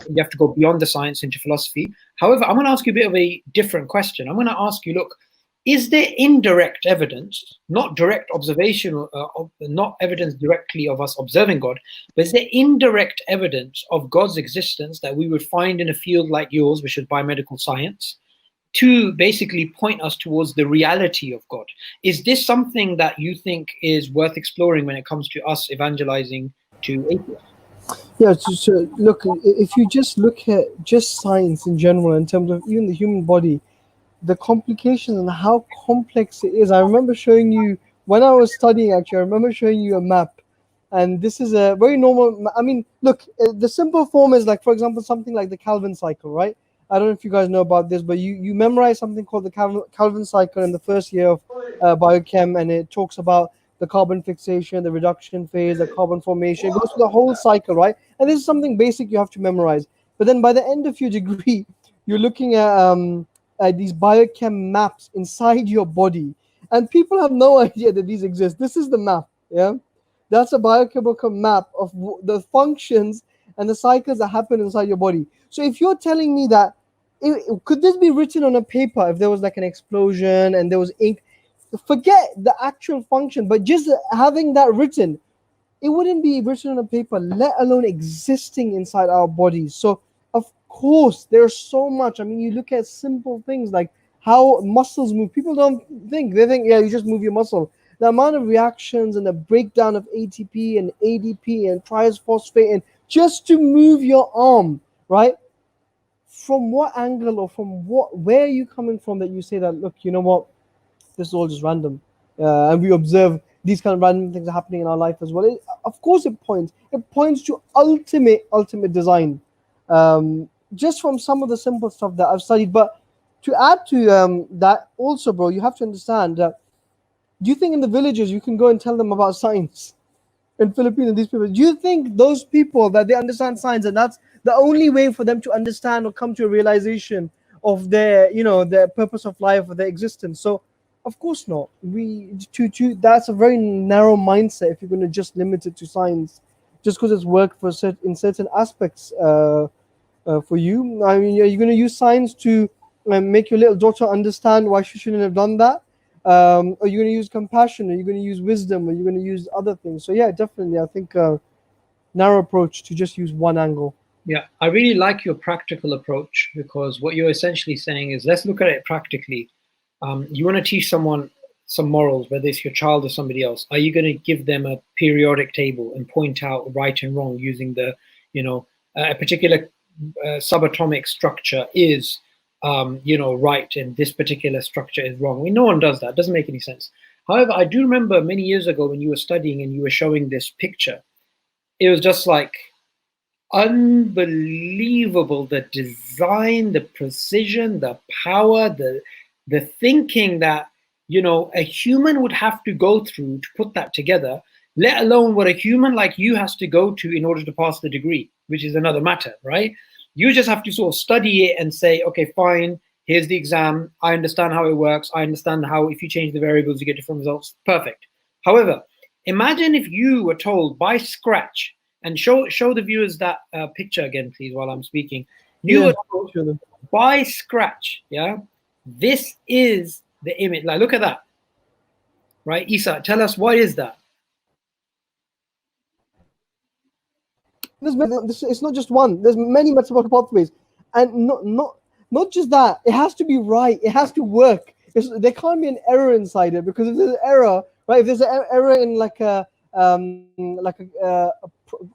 You have to go beyond the science into philosophy. However, I'm going to ask you a bit of a different question. I'm going to ask you, look, is there indirect evidence, not direct observation, not evidence directly of us observing God, but is there indirect evidence of God's existence that we would find in a field like yours, which is biomedical science, to basically point us towards the reality of God? Is this something that you think is worth exploring when it comes to us evangelizing to atheists? Yeah, so look, if you just look at just science in general, in terms of even the human body, the complications and how complex it is. I remember showing you when I was studying. Actually, I remember showing you a map, and this is a very normal. I mean, look, the simple form is like, for example, something like the Calvin cycle, right? I don't know if you guys know about this, but you memorize something called the Calvin cycle in the first year of biochem, and it talks about the carbon fixation, the reduction phase, the carbon formation. It goes through the whole cycle, right? And this is something basic you have to memorize. But then by the end of your degree, you're looking at these biochem maps inside your body, and people have no idea that these exist. This is the map, yeah. That's a biochemical map of the functions and the cycles that happen inside your body. So if you're telling me that, could this be written on a paper if there was like an explosion and there was ink? Forget the actual function, but just having that written, it wouldn't be written on a paper, let alone existing inside our bodies. So of course there's so much. I mean, you look at simple things like how muscles move. People don't think, they think, yeah, you just move your muscle. The amount of reactions and the breakdown of ATP and ADP and triphosphate, and just to move your arm, right? From what angle or from where are you coming from that you say that, look, you know what, this is all just random, and we observe these kind of random things are happening in our life as well. Of course it points to ultimate design, just from some of the simple stuff that I've studied. But to add to that also, bro, you have to understand that, do you think in the villages you can go and tell them about science in Philippines? These people, do you think those people that they understand science and that's the only way for them to understand or come to a realization of their, their purpose of life or their existence? So of course not. That's a very narrow mindset if you're going to just limit it to science, just because it's worked in certain aspects for you. I mean, you're going to use science to make your little daughter understand why she shouldn't have done that. Or you're going to use compassion, or you're going to use wisdom, or you're going to use other things. So yeah, definitely, I think narrow approach to just use one angle. Yeah, I really like your practical approach, because what you're essentially saying is, let's look at it practically. You want to teach someone some morals, whether it's your child or somebody else. Are you going to give them a periodic table and point out right and wrong using the, a particular subatomic structure is, right, and this particular structure is wrong? I mean, no one does that. It doesn't make any sense. However, I do remember many years ago when you were studying and you were showing this picture, it was just like unbelievable, the design, the precision, the power, the thinking that a human would have to go through to put that together, let alone what a human like you has to go to in order to pass the degree, which is another matter, right? You just have to sort of study it and say, okay, fine, here's the exam, I understand how it works, I understand how if you change the variables you get different results, perfect. However, imagine if you were told by scratch, and show the viewers that picture again, please, while I'm speaking. You were told by scratch, yeah, this is the image. Like, look at that, right? Isa, tell us, what is that? It's not just one. There's many metabolic pathways, and not just that. It has to be right. It has to work. There can't be an error inside it, because if there's an error, right? If there's an error in like a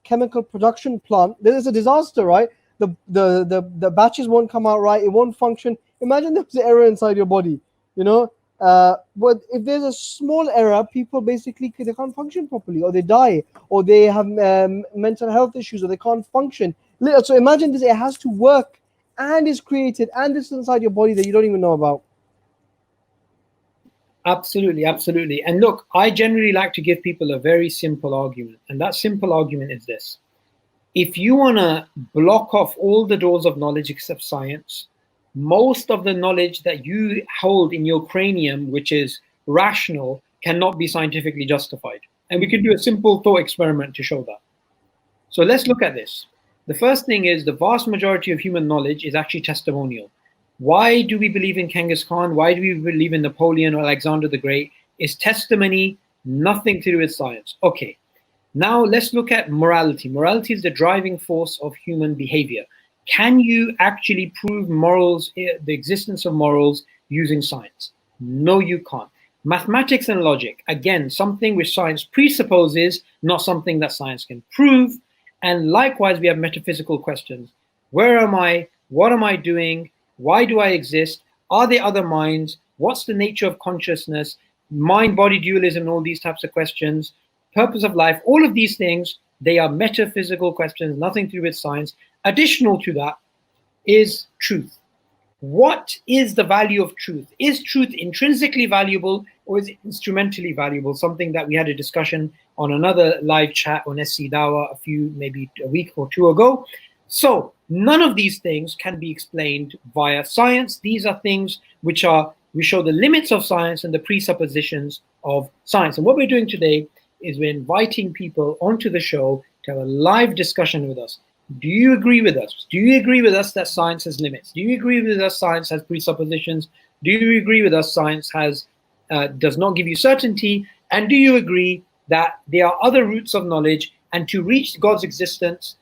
chemical production plant, there is a disaster, right? The batches won't come out right. It won't function. Imagine there's an error inside your body, but if there's a small error, people basically they can't function properly, or they die, or they have mental health issues, or they can't function. So imagine this: it has to work, and is created, and it's inside your body that you don't even know about. Absolutely, absolutely. And look, I generally like to give people a very simple argument, and that simple argument is this: if you want to block off all the doors of knowledge except science, most of the knowledge that you hold in your cranium, which is rational, cannot be scientifically justified. And we can do a simple thought experiment to show that. So let's look at this. The first thing is the vast majority of human knowledge is actually testimonial. Why do we believe in Genghis Khan? Why do we believe in Napoleon or Alexander the Great? It's testimony, nothing to do with science. Okay, now let's look at morality. Morality is the driving force of human behavior. Can you actually prove morals, the existence of morals, using science? No, you can't. Mathematics and logic, again, something which science presupposes, not something that science can prove. And likewise, we have metaphysical questions. Where am I? What am I doing? Why do I exist? Are there other minds? What's the nature of consciousness? Mind-body dualism and all these types of questions. Purpose of life, all of these things, they are metaphysical questions, nothing to do with science. Additional to that is truth. What is the value of truth? Is truth intrinsically valuable or is it instrumentally valuable? Something that we had a discussion on another live chat on SCDawah maybe a week or two ago. So none of these things can be explained via science. These are things which we show the limits of science and the presuppositions of science. And what we're doing today is we're inviting people onto the show to have a live discussion with us. Do you agree with us? Do you agree with us that science has limits? Do you agree with us science has presuppositions? Do you agree with us science does not give you certainty? And do you agree that there are other routes of knowledge, and to reach God's existence,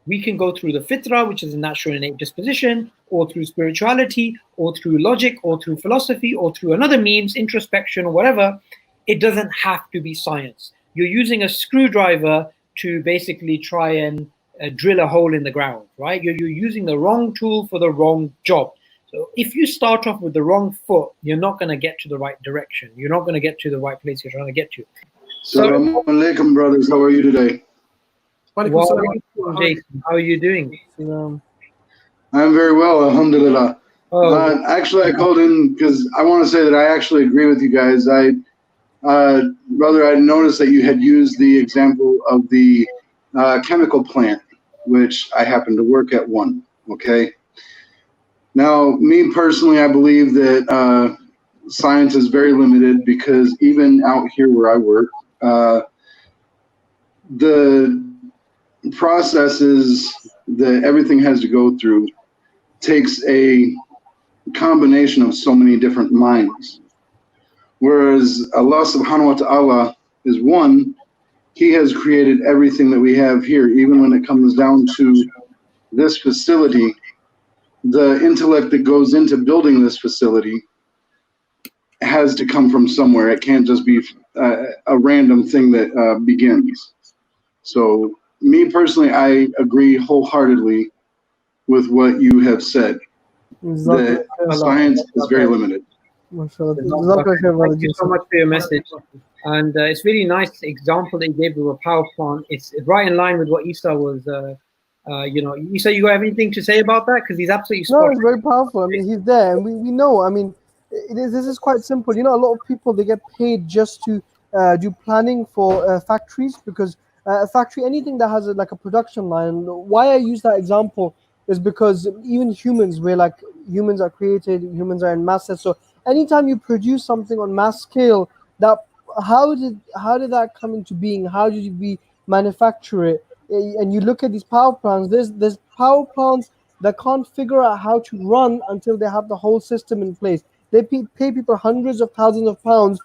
we can go through the fitrah, which is a natural innate disposition, or through spirituality, or through logic, or through philosophy, or through another means, introspection, or whatever. It doesn't have to be science. You're using a screwdriver to basically try and drill a hole in the ground, right? You're using the wrong tool for the wrong job. So if you start off with the wrong foot, you're not going to get to the right direction. You're not going to get to the right place you're trying to get to. Assalamu alaikum, brothers. How are you today? Jason, how are you doing? I'm very well, alhamdulillah. Actually, I called in because I want to say that I actually agree with you guys. Brother, I noticed that you had used the example of the chemical plant, which I happen to work at one, okay? Now, me personally, I believe that science is very limited because even out here where I work, the processes that everything has to go through takes a combination of so many different minds. Whereas Allah subhanahu wa ta'ala is one, He has created everything that we have here. Even when it comes down to this facility, the intellect that goes into building this facility has to come from somewhere. It can't just be a random thing that begins. So me personally, I agree wholeheartedly with what you have said, that science is very limited. Thank you so much for your message. And it's really nice example that you gave of a power plant. It's right in line with what Isa was, Isa, you have anything to say about that? Because he's absolutely spot on. No, it's very powerful. I mean, he's there, and we know. I mean, this is quite simple. You know, a lot of people, they get paid just to do planning for factories, because a factory, anything that has like a production line. Why I use that example is because even humans, humans are created, humans are in masses. So anytime you produce something on mass scale, how did that come into being? How did we manufacture it? And you look at these power plants. There's power plants that can't figure out how to run until they have the whole system in place. They pay people hundreds of thousands of pounds.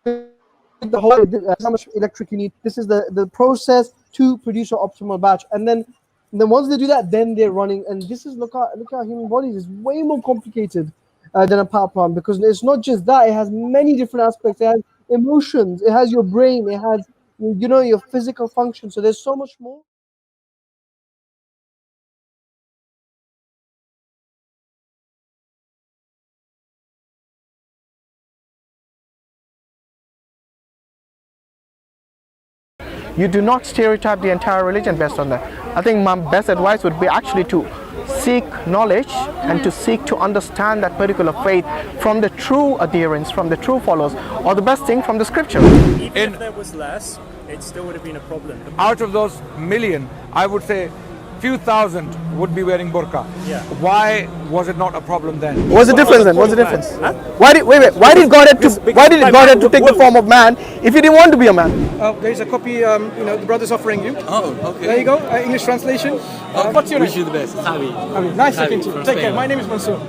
The whole how much electric you need. This is the process to produce an optimal batch, and then once they do that, then they're running. And this is look at human bodies is way more complicated than a power plant, because it's not just that. It has many different aspects. It has emotions. It has your brain. It has your physical function. So there's so much more. You do not stereotype the entire religion based on that. I think my best advice would be actually to seek knowledge and to seek to understand that particular faith from the true adherents, from the true followers, or the best thing from the scripture. Even if there was less, it still would have been a problem. Out of those million, I would say few thousand would be wearing burqa. Yeah. Why was it not a problem then? What's the difference then? What's the difference? Why did God have to take the form of man if he didn't want to be a man? There's a copy, the brother's offering you. Oh, okay. There you go, English translation. What's your name? Wish you the best. Savi. Nice Savi talking to you. from Take care. Spain. My name is Mansoor.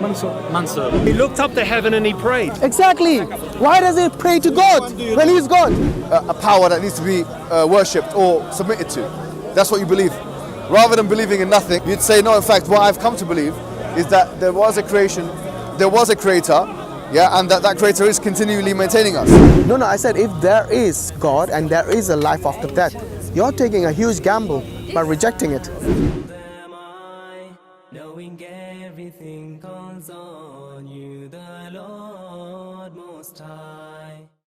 Mansoor. Mansoor. He looked up to heaven and he prayed. Exactly. Why does he pray to God when he's God? A power that needs to be worshipped or submitted to. That's what you believe. Rather than believing in nothing, you'd say, no, in fact, what I've come to believe is that there was a creation, there was a creator, yeah, and that creator is continually maintaining us. No, I said if there is God and there is a life after death, you're taking a huge gamble by rejecting it. Knowing everything calls on you, the Lord Most High.